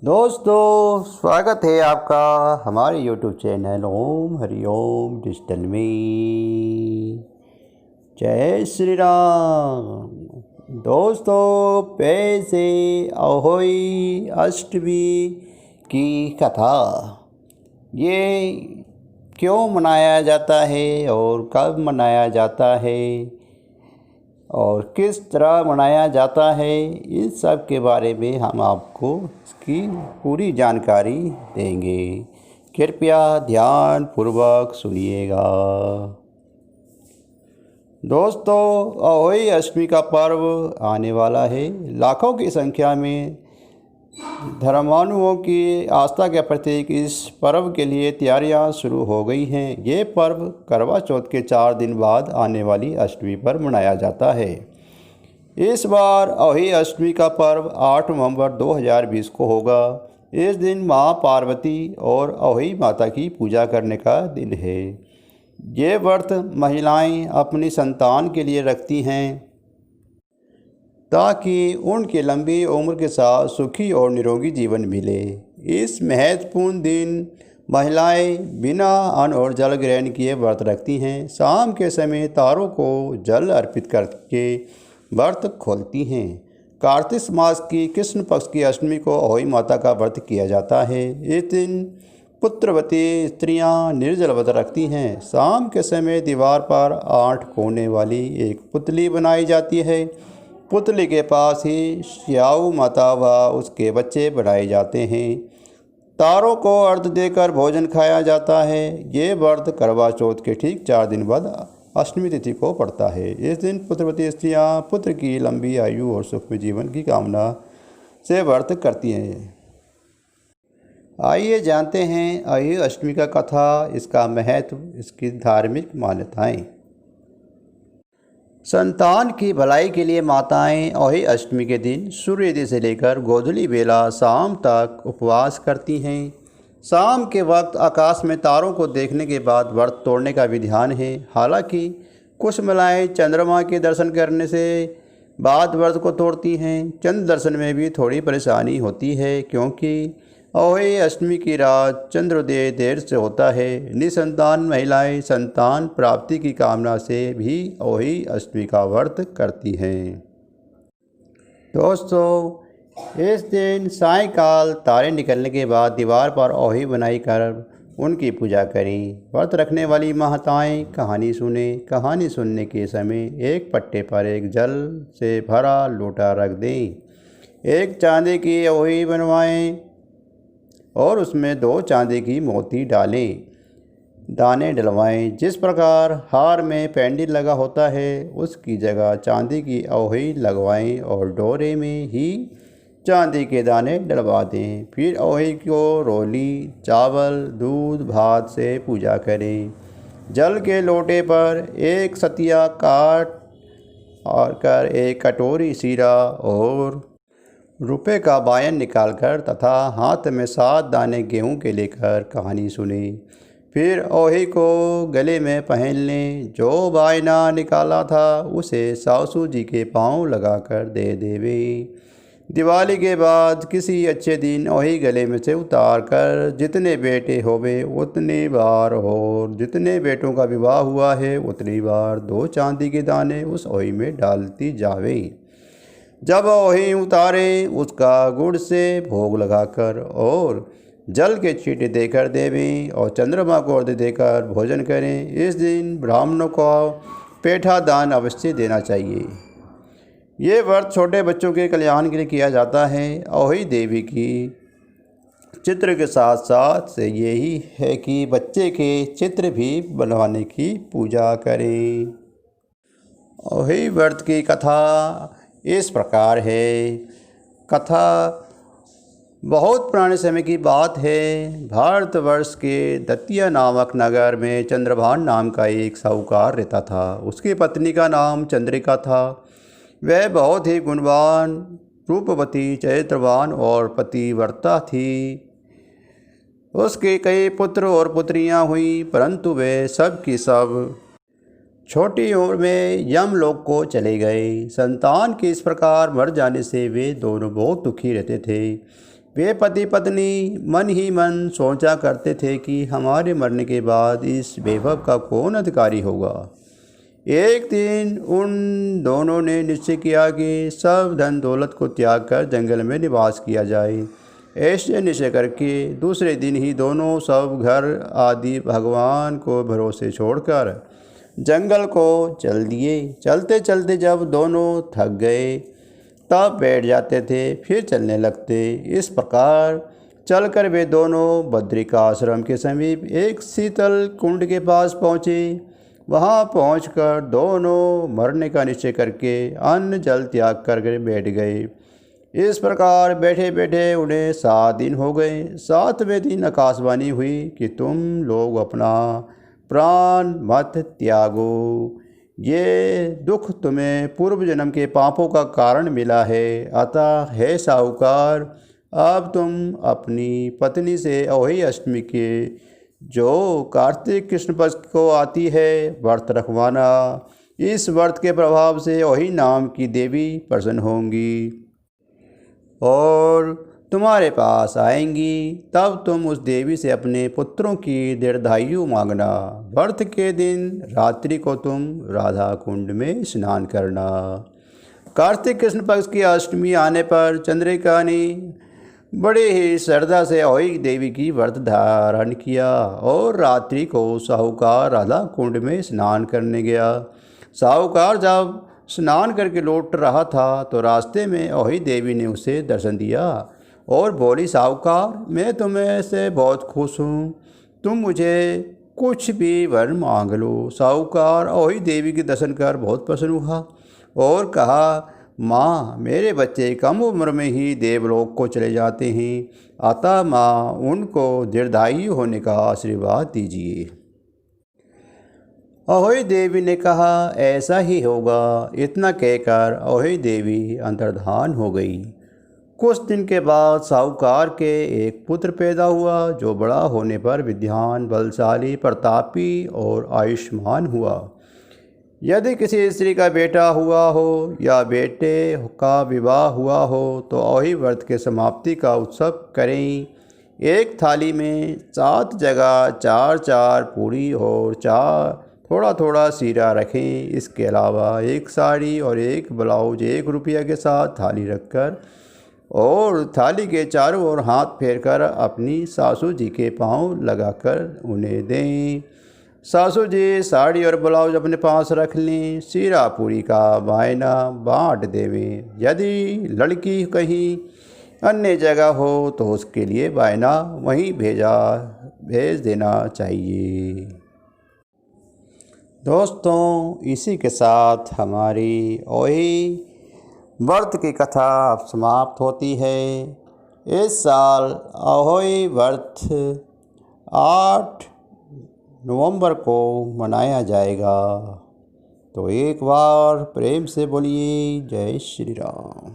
दोस्तों, स्वागत है आपका हमारे YouTube चैनल ओम हरिओम डिजिटल में। जय श्री राम। दोस्तों, पैसे अहोई अष्टमी की कथा ये क्यों मनाया जाता है और कब मनाया जाता है और किस तरह मनाया जाता है, इन सब के बारे में हम आपको इसकी पूरी जानकारी देंगे। कृपया ध्यान पूर्वक सुनिएगा। दोस्तों, अहोई अष्टमी का पर्व आने वाला है। लाखों की संख्या में धर्मानुओं की आस्था के प्रतीक इस पर्व के लिए तैयारियां शुरू हो गई हैं। ये पर्व करवा चौथ के 4 दिन बाद आने वाली अष्टमी पर मनाया जाता है। इस बार अहोई अष्टमी का पर्व 8 नवंबर 2020 को होगा। इस दिन माँ पार्वती और अहोई माता की पूजा करने का दिन है। ये व्रत महिलाएं अपनी संतान के लिए रखती हैं ताकि उनकी लंबी उम्र के साथ सुखी और निरोगी जीवन मिले। इस महत्वपूर्ण दिन महिलाएं बिना अन्न और जल ग्रहण किए व्रत रखती हैं। शाम के समय तारों को जल अर्पित करके व्रत खोलती हैं। कार्तिक मास की कृष्ण पक्ष की अष्टमी को अहोई माता का व्रत किया जाता है। इस दिन पुत्रवती स्त्रियां निर्जल व्रत रखती हैं। शाम के समय दीवार पर 8 कोने वाली एक पुतली बनाई जाती है। पुतली के पास ही श्याऊ माता व उसके बच्चे बनाए जाते हैं। तारों को अर्घ्य देकर भोजन खाया जाता है। ये व्रत करवा चौथ के ठीक 4 दिन बाद अष्टमी तिथि को पड़ता है। इस दिन पुत्रवती स्त्रियां पुत्र की लंबी आयु और सुखमय जीवन की कामना से व्रत करती हैं। आइए जानते हैं अहोई अष्टमी का कथा, इसका महत्व, इसकी धार्मिक मान्यताएं। संतान की भलाई के लिए माताएं अहोई अष्टमी के दिन सूर्योदय से लेकर गोधूली बेला शाम तक उपवास करती हैं। शाम के वक्त आकाश में तारों को देखने के बाद व्रत तोड़ने का विधान है। हालांकि कुछ महिलाएं चंद्रमा के दर्शन करने से बाद व्रत को तोड़ती हैं। चंद्र दर्शन में भी थोड़ी परेशानी होती है क्योंकि अहोई अष्टमी की रात चंद्रोदय देर से होता है। निसंतान महिलाएं संतान प्राप्ति की कामना से भी अहोई अष्टमी का व्रत करती हैं। दोस्तों, इस दिन सायंकाल तारे निकलने के बाद दीवार पर अहोई बनाई कर उनकी पूजा करें। व्रत रखने वाली माताएं कहानी सुने। कहानी सुनने के समय एक पट्टे पर एक जल से भरा लोटा रख दें। एक चांदी की अहोई बनवाएं और उसमें 2 चांदी की मोती दाने डलवाएं। जिस प्रकार हार में पेंडिल लगा होता है उसकी जगह चांदी की अहोई लगवाएं और डोरे में ही चांदी के दाने डलवा दें। फिर अहोई को रोली, चावल, दूध, भात से पूजा करें। जल के लोटे पर एक सतिया काट और कर एक कटोरी सीरा और रुपए का बायन निकालकर तथा हाथ में 7 दाने गेहूं के लेकर कहानी सुने। फिर अहोई को गले में पहन लें। जो बायना निकाला था उसे सासू जी के पांव लगाकर दे देवे। दिवाली के बाद किसी अच्छे दिन अहोई गले में से उतार कर जितने बेटे होवे उतनी बार और जितने बेटों का विवाह हुआ है उतनी बार 2 चांदी के दाने उस अहोई में डालती जावे। जब अहोई उतारे उसका गुड़ से भोग लगाकर और जल के छींटे देकर देवें और चंद्रमा को अर्घ्य देकर भोजन करें। इस दिन ब्राह्मणों को पेठा दान अवश्य देना चाहिए। ये व्रत छोटे बच्चों के कल्याण के लिए किया जाता है। अहोई देवी की चित्र के साथ साथ से यही है कि बच्चे के चित्र भी बनवाने की पूजा करें। अहोई व्रत की कथा इस प्रकार है। कथा बहुत पुराने समय की बात है। भारतवर्ष के दतिया नामक नगर में चंद्रभान नाम का एक साहूकार रहता था। उसकी पत्नी का नाम चंद्रिका था। वह बहुत ही गुणवान, रूपवती, चरित्रवान और पतिव्रता थी। उसके कई पुत्र और पुत्रियां हुई, परंतु वे सब की सब छोटी उम्र में यमलोक को चले गए। संतान के इस प्रकार मर जाने से वे दोनों बहुत दुखी रहते थे। वे पति पत्नी मन ही मन सोचा करते थे कि हमारे मरने के बाद इस वैभव का कौन अधिकारी होगा। एक दिन उन दोनों ने निश्चय किया कि सब धन दौलत को त्याग कर जंगल में निवास किया जाए। ऐसे निश्चय करके दूसरे दिन ही दोनों सब घर आदि भगवान को भरोसे छोड़कर जंगल को चल दिए। चलते चलते जब दोनों थक गए तब बैठ जाते थे, फिर चलने लगते। इस प्रकार चलकर वे दोनों बद्रिकाश्रम के समीप एक शीतल कुंड के पास पहुँचे। वहाँ पहुंचकर दोनों मरने का निश्चय करके अन्न जल त्याग कर बैठ गए। इस प्रकार बैठे बैठे उन्हें 7 दिन हो गए। 7वें दिन आकाशवाणी हुई कि तुम लोग अपना प्राण मत त्यागो, ये दुख तुम्हें पूर्व जन्म के पापों का कारण मिला है। अतः हे साहूकार, अब तुम अपनी पत्नी से अहोई अष्टमी के जो कार्तिक कृष्ण पक्ष को आती है व्रत रखवाना। इस व्रत के प्रभाव से अहोई नाम की देवी प्रसन्न होंगी और तुम्हारे पास आएंगी। तब तुम उस देवी से अपने पुत्रों की दीर्घायु मांगना। व्रत के दिन रात्रि को तुम राधा कुंड में स्नान करना। कार्तिक कृष्ण पक्ष की अष्टमी आने पर चंद्रिका ने बड़े ही श्रद्धा से अहोई देवी की व्रत धारण किया और रात्रि को साहूकार राधा कुंड में स्नान करने गया। साहूकार जब स्नान करके लौट रहा था तो रास्ते में अहोई देवी ने उसे दर्शन दिया और बोली, साहूकार, मैं तुम्हें से बहुत खुश हूँ, तुम मुझे कुछ भी वर मांग लो। साहूकार अहोई देवी के दर्शन कर बहुत प्रसन्न हुआ और कहा, माँ, मेरे बच्चे कम उम्र में ही देवलोक को चले जाते हैं, अतः माँ उनको दीर्घायु होने का आशीर्वाद दीजिए। अहोई देवी ने कहा, ऐसा ही होगा। इतना कहकर अहोई देवी अंतर्धान हो गई। कुछ दिन के बाद साहूकार के एक पुत्र पैदा हुआ जो बड़ा होने पर विद्वान, बलशाली, प्रतापी और आयुष्मान हुआ। यदि किसी स्त्री का बेटा हुआ हो या बेटे का विवाह हुआ हो तो अहोई व्रत के समाप्ति का उत्सव करें। एक थाली में 7 जगह 4-4 पूरी और थोड़ा थोड़ा सीरा रखें। इसके अलावा एक साड़ी और एक ब्लाउज 1 रुपया के साथ थाली रखकर और थाली के चारों ओर हाथ फेरकर अपनी सासू जी के पांव लगाकर उन्हें दें। सासू जी साड़ी और ब्लाउज अपने पास रख लें। सीरा पूरी का वायना बांट देवें। यदि लड़की कहीं अन्य जगह हो तो उसके लिए वायना वहीं भेज देना चाहिए। दोस्तों, इसी के साथ हमारी अहोई व्रत की कथा अब समाप्त होती है। इस साल अहोई व्रत 8 नवंबर को मनाया जाएगा। तो एक बार प्रेम से बोलिए, जय श्री राम।